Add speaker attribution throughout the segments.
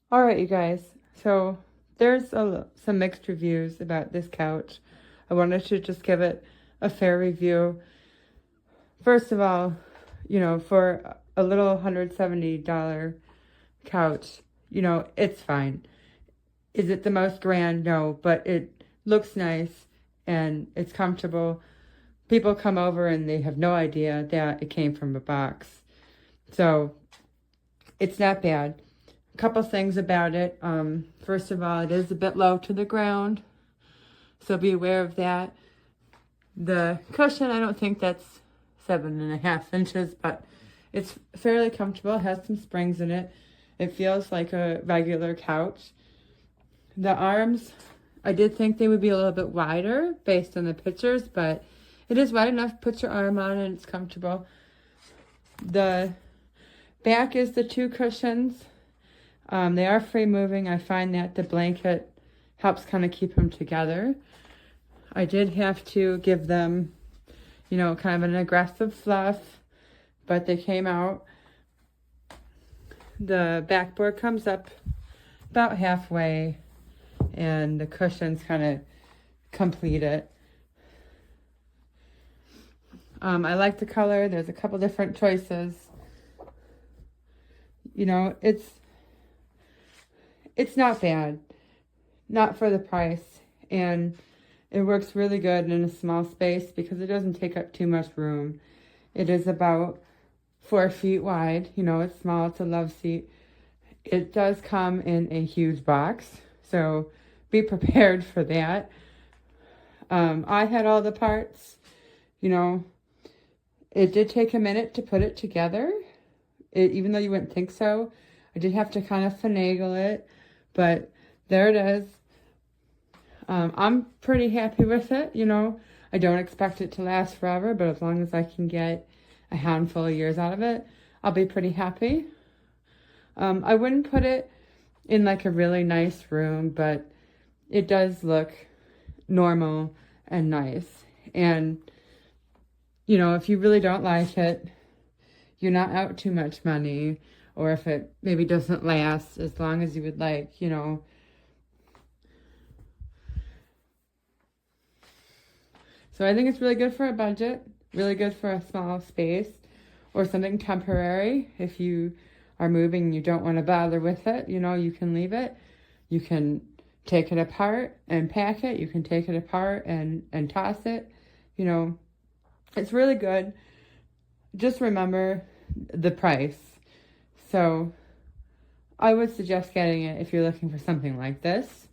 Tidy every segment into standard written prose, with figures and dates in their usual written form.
Speaker 1: All right, you guys. So there's some mixed reviews about this couch. I wanted to just give it a fair review. First of all, for a little $170 couch, it's fine. Is it the most grand? No, but it looks nice and it's comfortable. People come over and they have no idea that it came from a box. So it's not bad. A couple things about it. First of all, it is a bit low to the ground, so be aware of that. The cushion, I don't think that's 7.5 inches, but it's fairly comfortable. It has some springs in it. It feels like a regular couch. The arms, I did think they would be a little bit wider based on the pictures, but it is wide enough. Put your arm on and it's comfortable. The back is the two cushions. They are free moving. I find that the blanket helps kind of keep them together. I did have to give them, kind of an aggressive fluff, but they came out. The backboard comes up about halfway, and the cushions kind of complete it. I like the color. There's a couple different choices. It's not bad, not for the price, and it works really good in a small space because it doesn't take up too much room. It is about 4 feet wide. It's small. It's a love seat. It does come in a huge box, so be prepared for that. I had all the parts. It did take a minute to put it together. Even though you wouldn't think so, I did have to kind of finagle it. But there it is. I'm pretty happy with it, I don't expect it to last forever, but as long as I can get a handful of years out of it, I'll be pretty happy. I wouldn't put it in like a really nice room, but it does look normal and nice. And, if you really don't like it, you're not out too much money, or if it maybe doesn't last as long as you would like, So I think it's really good for a budget, really good for a small space, or something temporary. If you are moving and you don't want to bother with it, you can leave it. You can take it apart and pack it. You can take it apart and toss it. It's really good. Just remember the price. So I would suggest getting it if you're looking for something like this.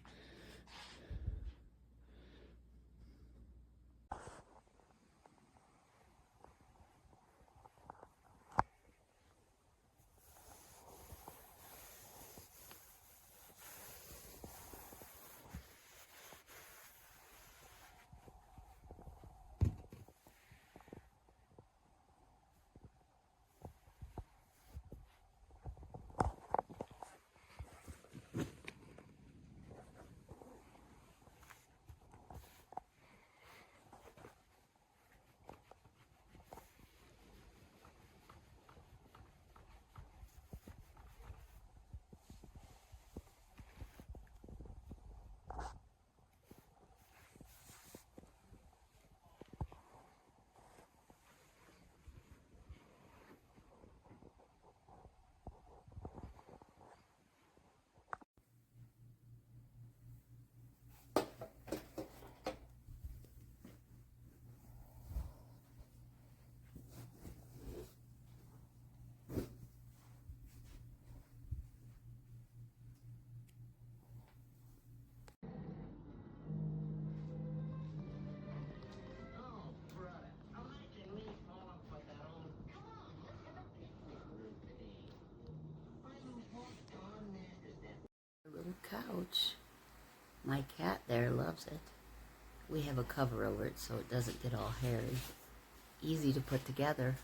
Speaker 2: Little couch. My cat there loves it. We have a cover over it so it doesn't get all hairy. Easy to put together.